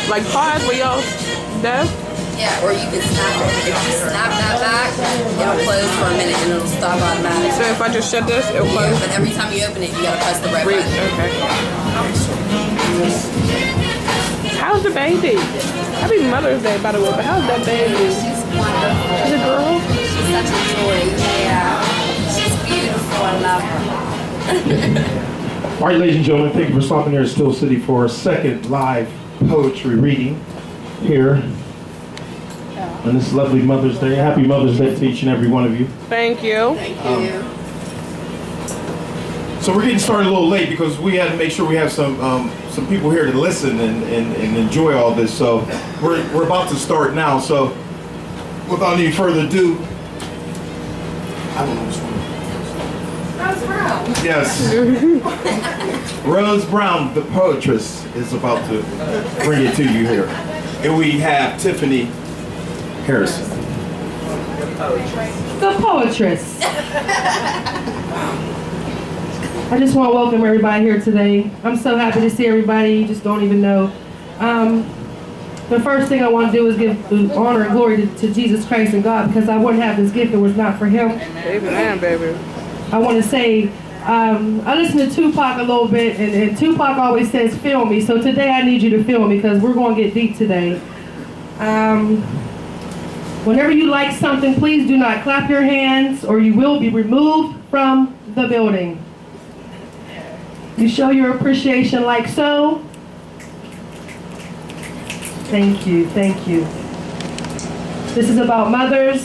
Like pause when y'all deaf? Yeah, or you can snap it. If you snap that back, it'll close for a minute and it'll stop automatically. So if I just shut this, it'll close? Yeah, but every time you open it, you gotta press the red button. Okay. How's the baby? Happy Mother's Day, by the way, but how's that baby? She's wonderful. She's a girl? She's such a joy. Yeah. She's beautiful. I love her. All right, ladies and gentlemen, thank you for stopping here at Still City for our second live poetry reading here on this lovely Mother's Day. Happy Mother's Day to each and every one of you. Thank you. Thank you. So we're getting started a little late because we had to make sure we have some people here to listen and enjoy all this. So we're about to start now. So without any further ado, I don't know which one. Rose Brown. Yes. Rose Brown, the poetress, is about to bring it to you here. And we have Tiffany Harrison. The poetress. I just want to welcome everybody here today. I'm so happy to see everybody. You just don't even know. The first thing I want to do is give honor and glory to Jesus Christ and God, because I wouldn't have this gift if it was not for Him. Amen, baby. I want to say, I listen to Tupac a little bit, and Tupac always says, feel me. So today I need you to feel me, because we're going to get deep today. Whenever you like something, please do not clap your hands, or you will be removed from the building. You show your appreciation like so. Thank you, thank you. This is about mothers.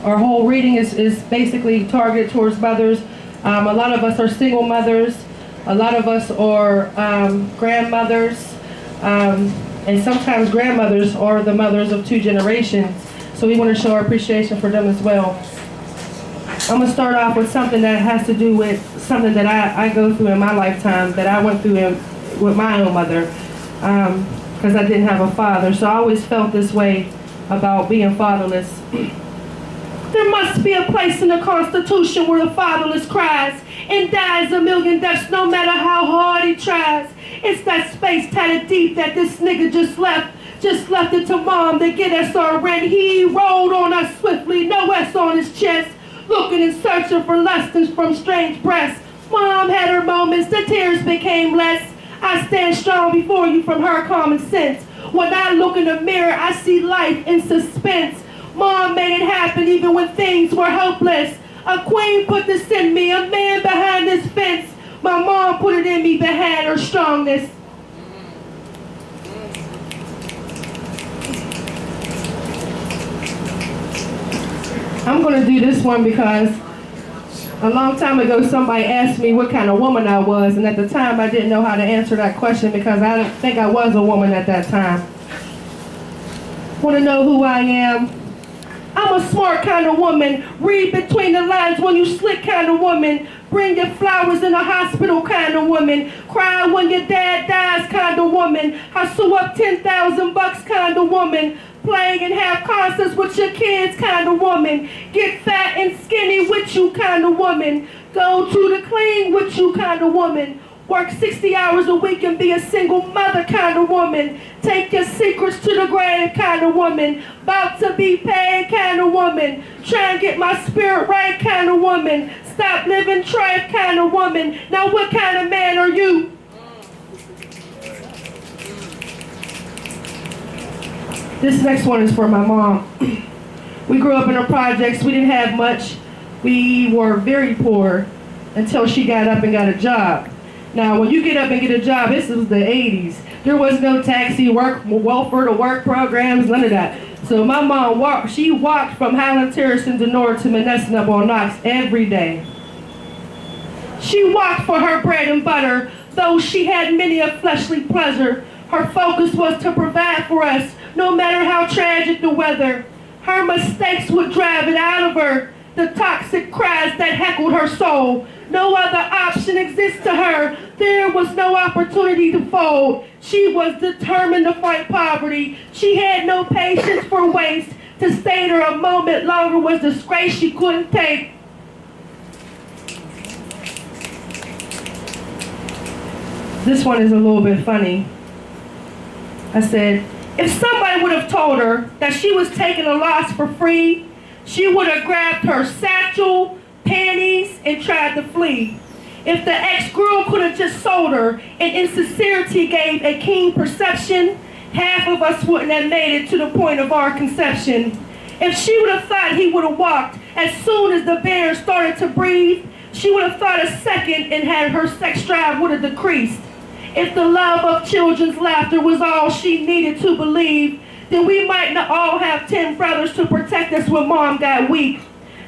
Our whole reading is basically targeted towards mothers. A lot of us are single mothers. A lot of us are grandmothers. And sometimes grandmothers are the mothers of two generations. So we want to show our appreciation for them as well. I'm going to start off with something that has to do with something that I go through in my lifetime, that I went through with my own mother, because I didn't have a father. So I always felt this way about being fatherless. There must be a place in the Constitution where the fatherless cries and dies a million deaths no matter how hard he tries. It's that space tatted deep that this nigga just left it to mom to get us our rent. He rolled on us swiftly, no S on his chest, looking and searching for lessons from strange breasts. Mom had her moments, the tears became less. I stand strong before you from her common sense. When I look in the mirror, I see life in suspense. Mom made it happen even when things were hopeless. A queen put this in me, a man behind this fence. My mom put it in me behind her strongness. I'm going to do this one because a long time ago somebody asked me what kind of woman I was, and at the time I didn't know how to answer that question because I didn't think I was a woman at that time. Want to know who I am? I'm a smart kind of woman. Read between the lines when you slick kind of woman. Bring your flowers in a hospital kind of woman. Cry when your dad dies kind of woman. Hustle up $10,000 kind of woman. Play and have concerts with your kids kind of woman. Get fat and skinny with you kind of woman. Go to the clean with you kind of woman. Work 60 hours a week and be a single mother kind of woman. Take your secrets to the grave kind of woman. About to be paid kind of woman. Try and get my spirit right kind of woman. Stop living tripe kind of woman. Now what kind of man are you? This next one is for my mom. We grew up in the projects. We didn't have much. We were very poor until she got up and got a job. Now, when you get up and get a job, this was the 80s. There was no taxi, welfare to work programs, none of that. So my mom walked from Highland Terrace in Denora to Menneson up on Knox every day. She walked for her bread and butter, though she had many a fleshly pleasure. Her focus was to provide for us, no matter how tragic the weather. Her mistakes would drive it out of her, the toxic cries that heckled her soul. No other option exists to her. There was no opportunity to fold. She was determined to fight poverty. She had no patience for waste. To stay there a moment longer was disgrace she couldn't take. This one is a little bit funny. I said, if somebody would have told her that she was taking a loss for free, she would have grabbed her satchel, panties, and tried to flee. If the ex-girl could have just sold her and insincerity gave a keen perception, half of us wouldn't have made it to the point of our conception. If she would have thought he would have walked as soon as the bear started to breathe, she would have thought a second and had her sex drive would have decreased. If the love of children's laughter was all she needed to believe, then we might not all have 10 brothers to protect us when mom got weak.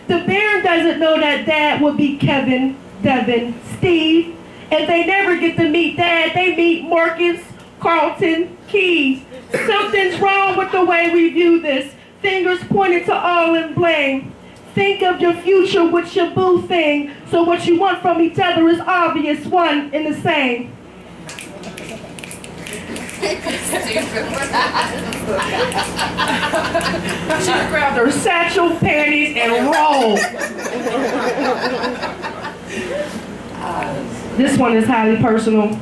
The bear doesn't know that dad would be Kevin, Devin, Steve, and they never get to meet dad. They meet Marcus, Carlton, Keys. Something's wrong with the way we view this. Fingers pointed to all in blame. Think of your future with your boo thing. So what you want from each other is obvious, one and the same. She grabbed her satchel, panties, and rolled. This one is highly personal.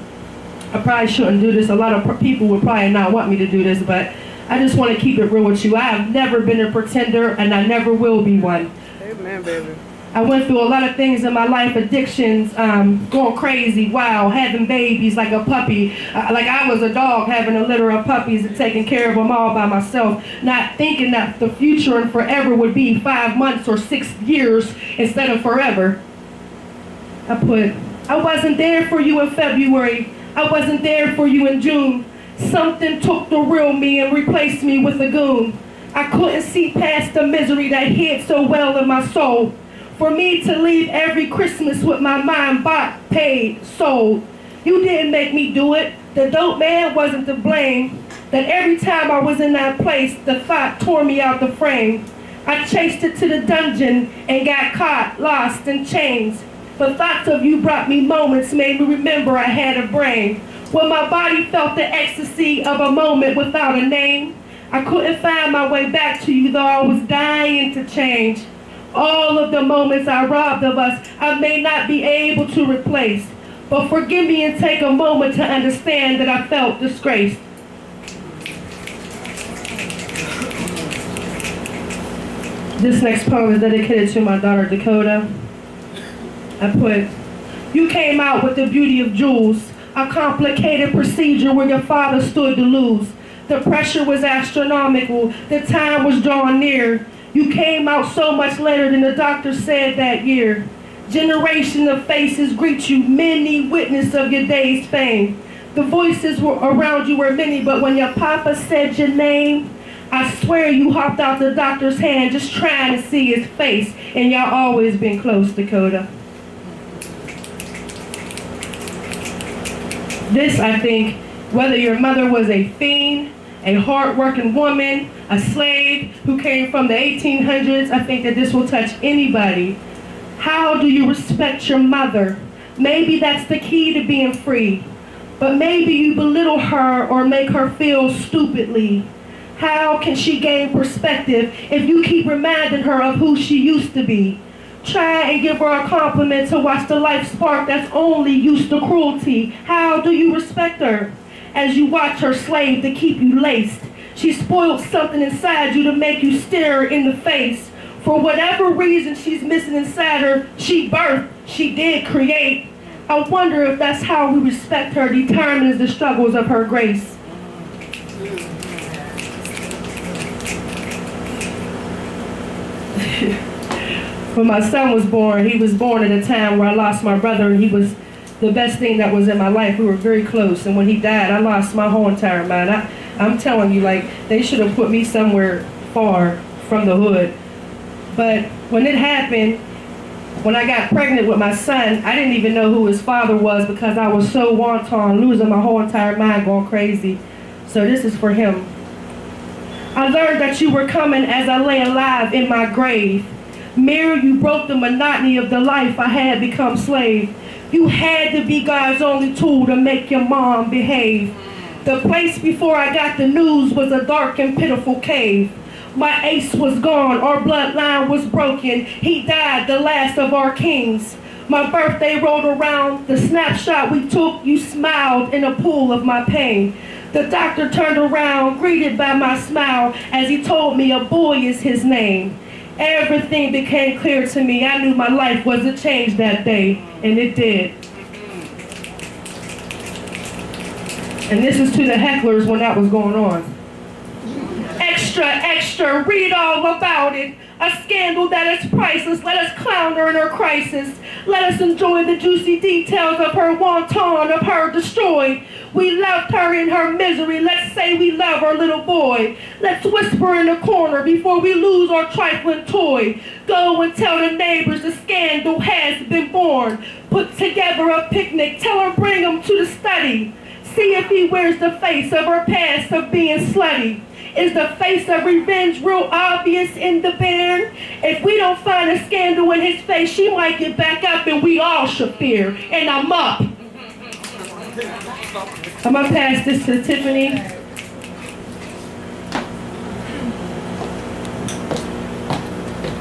I probably shouldn't do this. A lot of people would probably not want me to do this, but I just want to keep it real with you. I have never been a pretender, and I never will be one. Amen, baby. I went through a lot of things in my life, addictions, going crazy, wow, having babies like a puppy. Like I was a dog having a litter of puppies and taking care of them all by myself, not thinking that the future and forever would be 5 months or 6 years instead of forever. I wasn't there for you in February. I wasn't there for you in June. Something took the real me and replaced me with a goon. I couldn't see past the misery that hid so well in my soul. For me to leave every Christmas with my mind bought, paid, sold. You didn't make me do it. The dope man wasn't to blame. That every time I was in that place, the thought tore me out the frame. I chased it to the dungeon and got caught, lost in chains. But thoughts of you brought me moments, made me remember I had a brain. When my body felt the ecstasy of a moment without a name, I couldn't find my way back to you, though I was dying to change. All of the moments I robbed of us, I may not be able to replace. But forgive me and take a moment to understand that I felt disgraced. This next poem is dedicated to my daughter Dakota. I put, you came out with the beauty of jewels, a complicated procedure where your father stood to lose. The pressure was astronomical, the time was drawing near. You came out so much later than the doctor said that year. Generation of faces greet you, many witness of your day's fame. The voices were around you were many, but when your papa said your name, I swear you hopped out the doctor's hand just trying to see his face, and y'all always been close, Dakota. This, I think, whether your mother was a fiend, a hard-working woman, a slave who came from the 1800s, I think that this will touch anybody. How do you respect your mother? Maybe that's the key to being free. But maybe you belittle her or make her feel stupidly. How can she gain perspective if you keep reminding her of who she used to be? Try and give her a compliment to watch the life spark that's only used to cruelty. How do you respect her? As you watch her slave to keep you laced. She spoiled something inside you to make you stare her in the face. For whatever reason she's missing inside her, she birthed, she did create. I wonder if that's how we respect her, determines the struggles of her grace. When my son was born, he was born at a time where I lost my brother, and he was the best thing that was in my life. We were very close, and when he died, I lost my whole entire mind. I'm telling you, like, they should have put me somewhere far from the hood. But when it happened, when I got pregnant with my son, I didn't even know who his father was because I was so wanton, losing my whole entire mind, going crazy. So this is for him. I learned that you were coming as I lay alive in my grave. Mary, you broke the monotony of the life I had become slave. You had to be God's only tool to make your mom behave. The place before I got the news was a dark and pitiful cave. My ace was gone, our bloodline was broken. He died, the last of our kings. My birthday rolled around, the snapshot we took, you smiled in a pool of my pain. The doctor turned around, greeted by my smile, as he told me a boy is his name. Everything became clear to me. I knew my life was to change that day, and it did. And this is to the hecklers when that was going on. Extra, extra, read all about it. A scandal that is priceless. Let us clown her in her crisis. Let us enjoy the juicy details of her wanton, of her destroyed. We loved her in her misery. Let's say we love our little boy. Let's whisper in the corner before we lose our trifling toy. Go and tell the neighbors the scandal has been born. Put together a picnic. Tell her bring him to the study. See if he wears the face of her past of being slutty. Is the face of revenge real obvious in the bairn? If we don't find a scandal in his face, she might get back up and we all should fear. And I'm up. I'm gonna pass this to Tiffany.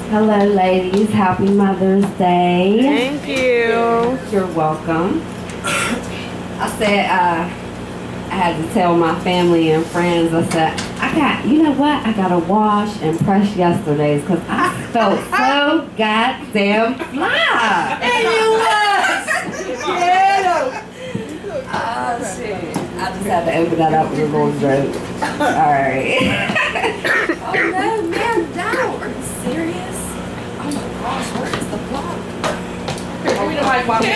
Hello, ladies. Happy Mother's Day. Thank you. You're welcome. I said, I had to tell my family and friends, I said, you know what? I got to wash and press yesterday's because I felt so goddamn fly. And you was! Yeah! Oh, shit. I just had to open that up with a little joke. All right. Oh, no, man, down. Are you serious? Oh, my gosh, where is the block? We don't like why we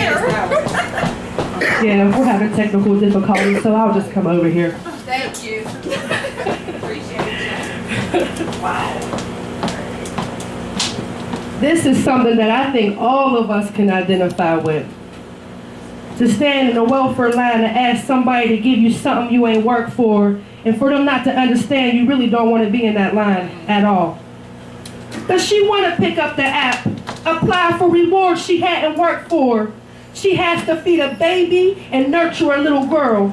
Yeah, we're having technical difficulties, so I'll just come over here. Thank you. Appreciate it. Wow. This is something that I think all of us can identify with. To stand in the welfare line and ask somebody to give you something you ain't worked for, and for them not to understand you really don't want to be in that line at all. Does she want to pick up the app, apply for rewards she hadn't worked for? She has to feed a baby and nurture a little girl.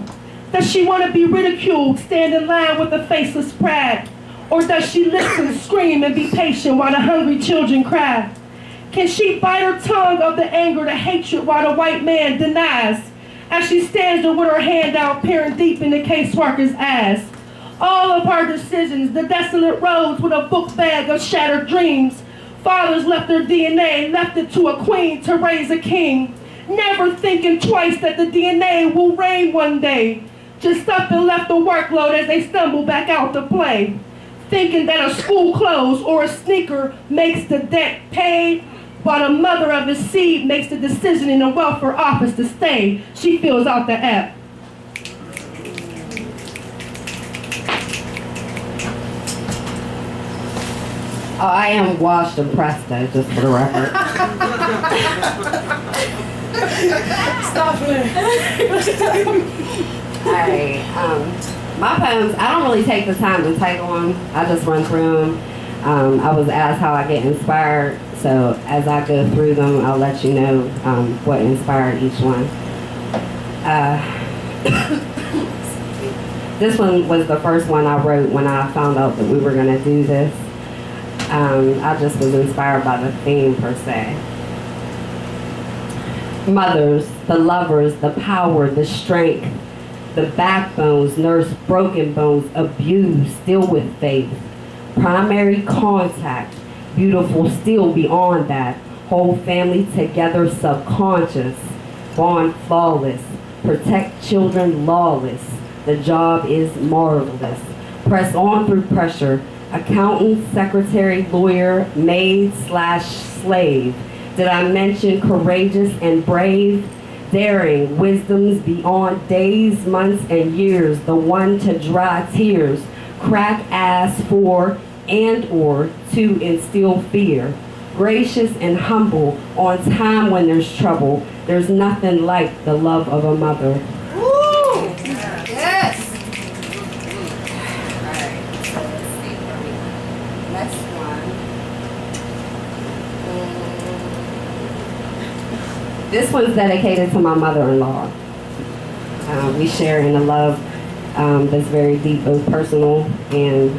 Does she want to be ridiculed, stand in line with a faceless pride? Or does she listen, scream, and be patient while the hungry children cry? Can she bite her tongue of the anger, the hatred, while the white man denies? As she stands there with her hand out, peering deep in the caseworker's eyes. All of her decisions, the desolate roads with a book bag of shattered dreams. Fathers left their DNA, left it to a queen to raise a king. Never thinking twice that the DNA will reign one day. Just up and left the workload as they stumble back out to play. Thinking that a school clothes or a sneaker makes the debt paid, while the mother of his seed makes the decision in the welfare office to stay. She fills out the app. Oh, I am washed and pressed though, just for the record. Stop it. Alright, my poems, I don't really take the time to title them. I just run through them. I was asked how I get inspired, so as I go through them, I'll let you know what inspired each one. This one was the first one I wrote when I found out that we were going to do this. I just was inspired by the theme per se. Mothers, the lovers, the power, the strength, the backbones, nurse broken bones, abused, still with faith. Primary contact, beautiful still beyond that. Whole family together subconscious, bond flawless, protect children lawless. The job is marvelous. Press on through pressure. Accountant, secretary, lawyer, maid/slave. Did I mention courageous and brave? Daring, wisdoms beyond days, months, and years. The one to dry tears. Crack ass for and or to instill fear. Gracious and humble on time when there's trouble. There's nothing like the love of a mother. Woo! Yes! Next one. This one's dedicated to my mother-in-law. We share in a love that's very deep, both personal and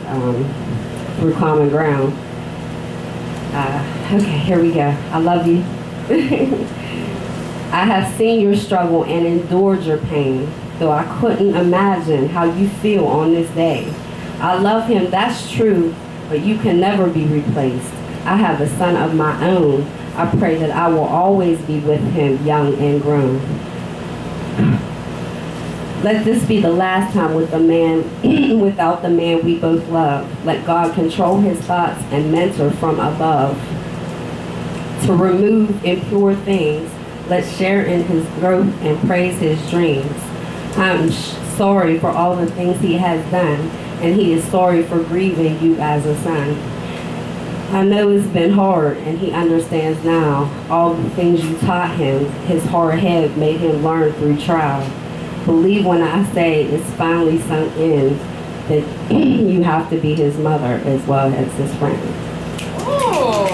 through common ground. Okay, here we go. I love you. I have seen your struggle and endured your pain. though I couldn't imagine how you feel on this day. I love him, that's true, but you can never be replaced. I have a son of my own. I pray that I will always be with him, young and grown. Let this be the last time with the man, without the man we both love. Let God control his thoughts and mentor from above. To remove impure things, let's share in his growth and praise his dreams. I'm sorry for all the things he has done, and he is sorry for grieving you as a son. I know it's been hard, and he understands now all the things you taught him. His hard head made him learn through trial. Believe when I say it's finally sunk in that you have to be his mother as well as his friend. Oh.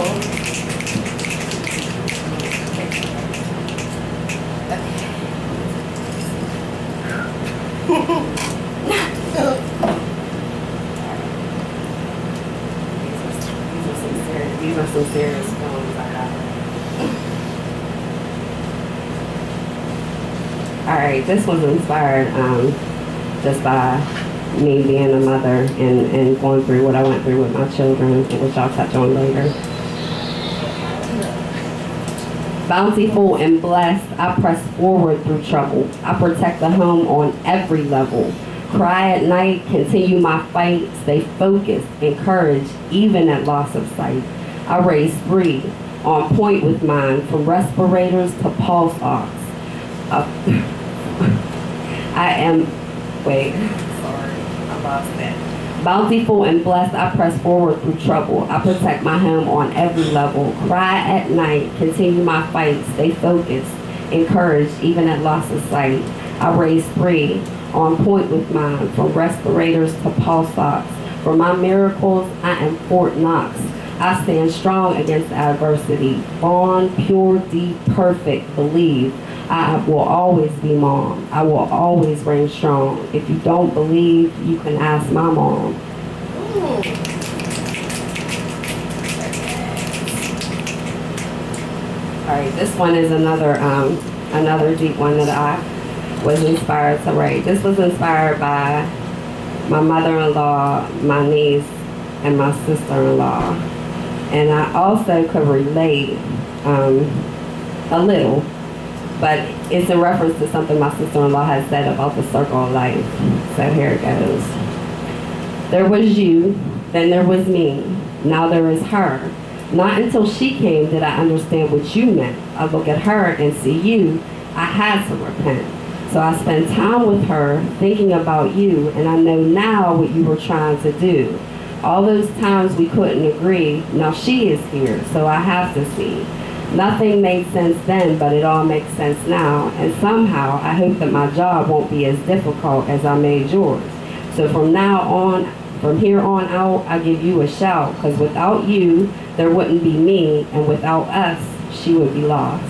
These are some serious films I have. Alright, this was inspired just by me being a mother and going through what I went through with my children, which I'll touch on later. Bountiful and blessed, I press forward through trouble. I protect the home on every level. Cry at night, continue my fight, stay focused, encouraged, even at loss of sight. I raise 3, on point with mine, from respirators to pulse ox. I lost that. Bountiful and blessed, I press forward through trouble. I protect my home on every level. Cry at night, continue my fight, stay focused, encouraged, even at loss of sight. I raise 3, on point with mine, from respirators to pulse ox. For my miracles, I am Fort Knox. I stand strong against adversity. Born, pure, deep, perfect, believe. I will always be mom. I will always reign strong. If you don't believe, you can ask my mom. Alright, this one is another deep one that I was inspired to write. This was inspired by my mother-in-law, my niece, and my sister-in-law. And I also could relate a little, but it's in reference to something my sister-in-law has said about the circle of life. So here it goes. There was you, then there was me, now there is her. Not until she came did I understand what you meant. I look at her and see you. I had to repent. So I spent time with her thinking about you, and I know now what you were trying to do. All those times we couldn't agree, now she is here, so I have to see. Nothing made sense then, but it all makes sense now. And somehow, I hope that my job won't be as difficult as I made yours. So from here on out, I give you a shout, because without you, there wouldn't be me, and without us, she would be lost.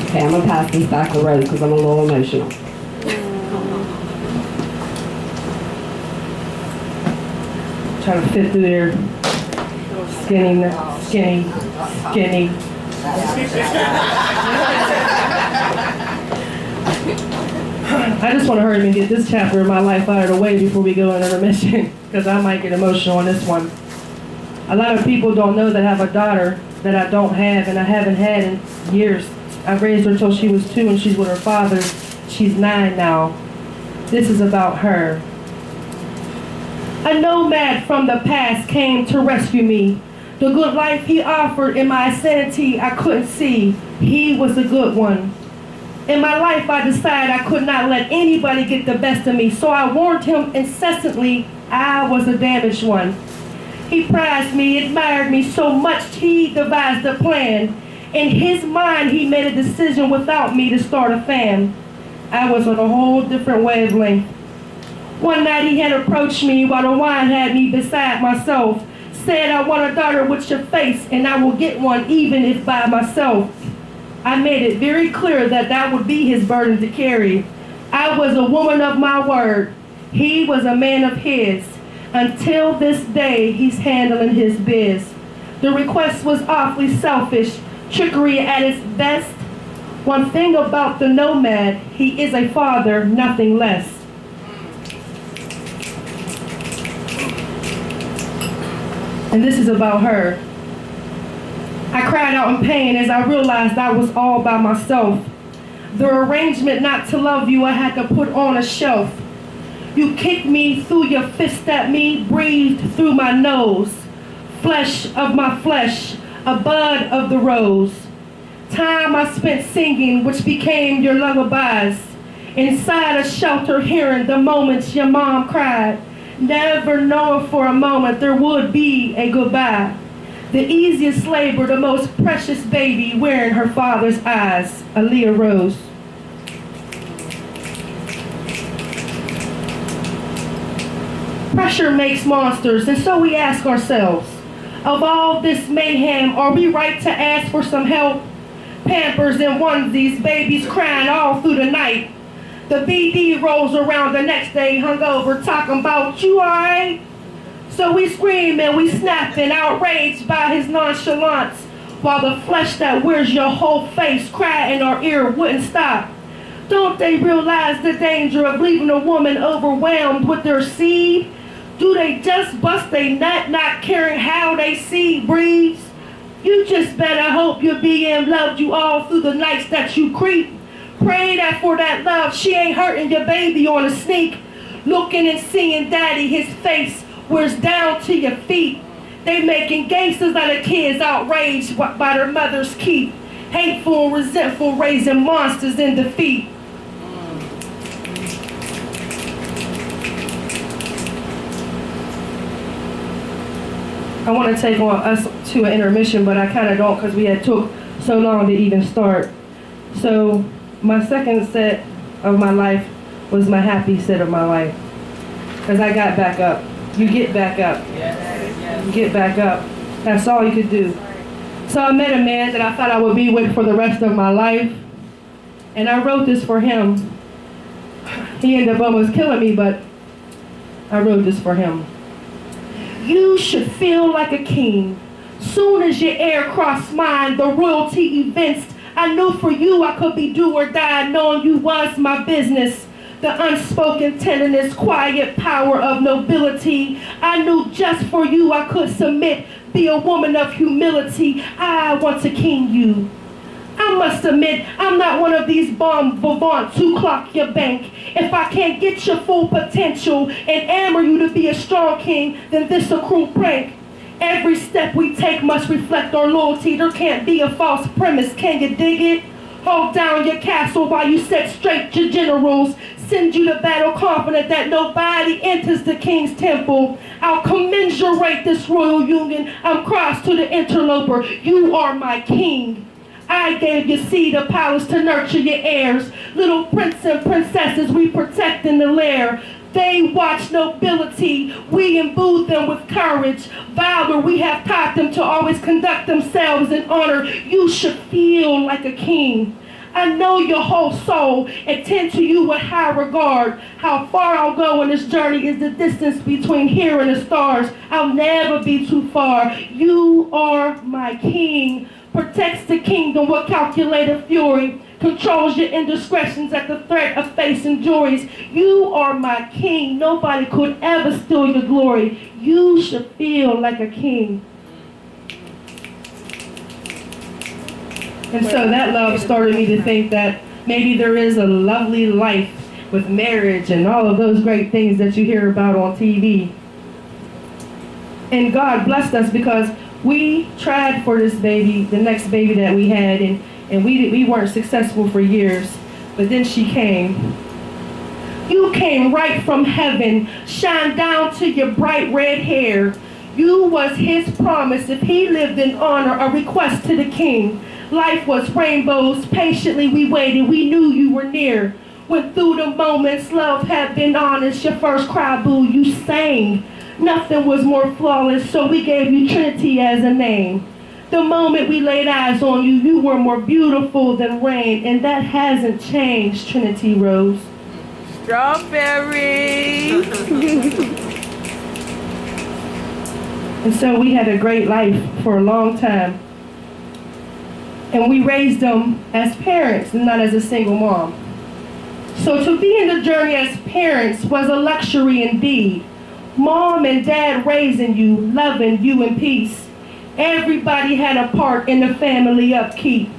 Okay, I'm gonna pass this back to Rose, because I'm a little emotional. Trying to fit through there. Skinny. I just want to hurry and get this chapter of my life out of the way before we go into intermission, because I might get emotional on this one. A lot of people don't know that I have a daughter that I don't have, and I haven't had in years. I raised her until she was 2, and she's with her father. She's 9 now. This is about her. A nomad from the past came to rescue me. The good life he offered in my sanity I couldn't see. He was a good one. In my life I decided I could not let anybody get the best of me, so I warned him incessantly I was a damaged one. He prized me, admired me so much he devised a plan. In his mind he made a decision without me to start a fam. I was on a whole different wavelength. One night he had approached me while the wine had me beside myself. Said, I want a daughter with your face, and I will get one even if by myself. I made it very clear that that would be his burden to carry. I was a woman of my word. He was a man of his. Until this day, he's handling his biz. The request was awfully selfish, trickery at its best. One thing about the nomad, he is a father, nothing less. And this is about her. I cried out in pain as I realized I was all by myself. The arrangement not to love you I had to put on a shelf. You kicked me, threw your fist at me, breathed through my nose. Flesh of my flesh, a bud of the rose. Time I spent singing, which became your lullabies. Inside a shelter hearing the moments your mom cried. Never knowing for a moment there would be a goodbye. The easiest labor, the most precious baby wearing her father's eyes. Aaliyah Rose. Pressure makes monsters, and so we ask ourselves, of all this mayhem, are we right to ask for some help? Pampers and onesies, babies crying all through the night. The BD rolls around the next day hungover, talking about, you alright? So we scream and we snap and outraged by his nonchalance, while the flesh that wears your whole face cry in our ear wouldn't stop. Don't they realize the danger of leaving a woman overwhelmed with their seed? Do they just bust a nut not caring how they seed breathes? You just better hope your BM loved you all through the nights that you creep. Pray that for that love she ain't hurting your baby on a sneak. Looking and seeing daddy, his face wears down to your feet. They making gangsters out of kids outraged by their mother's keep. Hateful and resentful, raising monsters in defeat. I want to take on us to an intermission, but I kind of don't because we had took so long to even start. So my second set of my life was my happy set of my life. Because I got back up. You get back up. You get back up. That's all you could do. So I met a man that I thought I would be with for the rest of my life. And I wrote this for him. He ended up almost killing me, but I wrote this for him. You should feel like a king. Soon as your air crossed mine, the royalty evinced. I knew for you I could be do or die, knowing you was my business. The unspoken tenderness, quiet power of nobility. I knew just for you I could submit, be a woman of humility. I want to king you. I must admit, I'm not one of these bon vivants who clock your bank. If I can't get your full potential and armor you to be a strong king, then this a cruel prank. Every step we take must reflect our loyalty. There can't be a false premise. Can you dig it? Hold down your castle while you set straight your generals. Send you to battle confident that nobody enters the king's temple. I'll commensurate this royal union. I'm crossed to the interloper. You are my king. I gave you seed of palace to nurture your heirs. Little prince and princesses we protect in the lair. They watch nobility, we imbued them with courage. Valor, we have taught them to always conduct themselves in honor. You should feel like a king. I know your whole soul and tend to you with high regard. How far I'll go in this journey is the distance between here and the stars. I'll never be too far. You are my king. Protects the kingdom with calculated fury. Controls your indiscretions at the threat of facing juries. You are my king. Nobody could ever steal your glory. You should feel like a king. And so that love started me to think that maybe there is a lovely life with marriage and all of those great things that you hear about on TV. And God blessed us because we tried for this baby, the next baby that we had, and we weren't successful for years. But then she came. You came right from heaven, shine down to your bright red hair. You was his promise if he lived in honor, a request to the king. Life was rainbows, patiently we waited, we knew you were near. Went through the moments, love had been honest, your first cry, boo, you sang. Nothing was more flawless, so we gave you Trinity as a name. The moment we laid eyes on you, you were more beautiful than rain, and that hasn't changed, Trinity Rose. Strawberry. And so we had a great life for a long time. And we raised them as parents and not as a single mom. So to be in the journey as parents was a luxury indeed. Mom and dad raising you, loving you in peace. Everybody had a part in the family upkeep.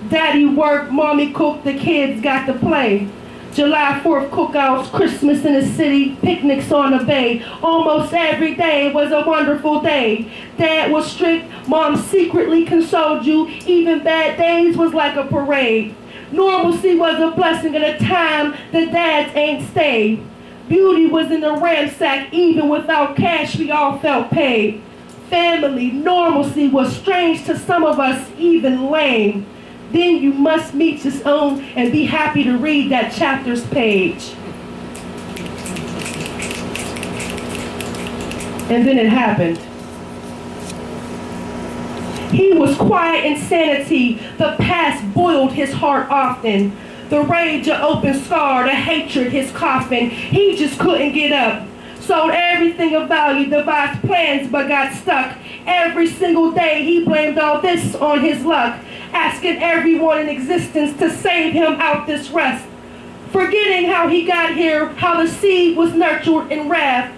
Daddy worked, mommy cooked, the kids got to play. July 4th cookouts, Christmas in the city, picnics on the bay. Almost every day was a wonderful day. Dad was strict, mom secretly consoled you. Even bad days was like a parade. Normalcy was a blessing at a time the dads ain't stayed. Beauty was in the ramsack, even without cash we all felt paid. Family, normalcy was strange to some of us, even lame. Then you must meet your own and be happy to read that chapter's page. And then it happened. He was quiet insanity. The past boiled his heart often. The rage an open scar, the hatred his coffin. He just couldn't get up. Sold everything of value, devised plans but got stuck. Every single day he blamed all this on his luck, asking everyone in existence to save him out this rest. Forgetting how he got here, how the seed was nurtured in wrath.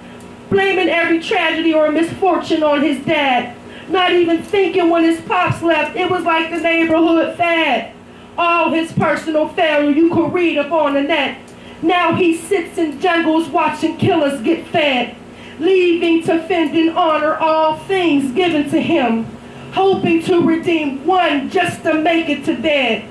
Blaming every tragedy or misfortune on his dad. Not even thinking when his pops left, it was like the neighborhood fad. All his personal failure you could read up on the net. Now he sits in jungles watching killers get fed, leaving to fend and honor all things given to him, hoping to redeem one just to make it to bed.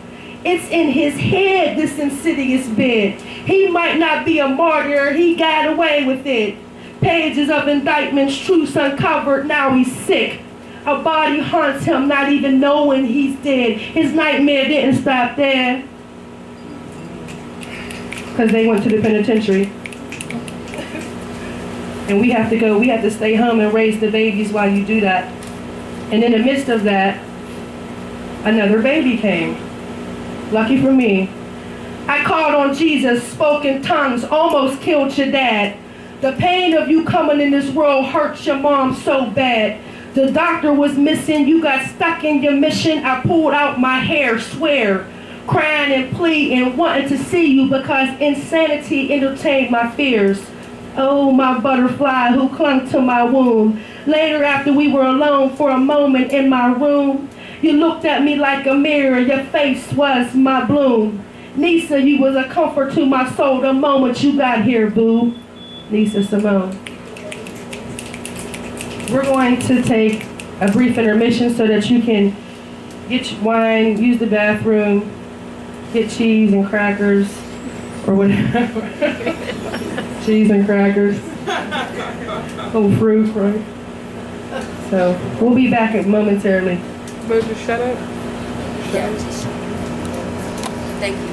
It's in his head, this insidious bid. He might not be a martyr, he got away with it. Pages of indictments, truths uncovered, now he's sick. A body haunts him, not even knowing he's dead. His nightmare didn't stop there, because they went to the penitentiary. And we have to stay home and raise the babies while you do that. And in the midst of that, another baby came. Lucky for me. I called on Jesus, spoke in tongues, almost killed your dad. The pain of you coming in this world hurts your mom so bad. The doctor was missing, you got stuck in your mission. I pulled out my hair, swear, crying and pleading, wanting to see you because insanity entertained my fears. Oh, my butterfly who clung to my womb. Later, after we were alone for a moment in my room, you looked at me like a mirror, your face was my bloom. Nisa, you was a comfort to my soul the moment you got here, boo. Nisa Simone. We're going to take a brief intermission so that you can get wine, use the bathroom, get cheese and crackers, or whatever. Cheese and crackers. Little fruit, right? So we'll be back momentarily. But just shut up. Yeah. Thank you.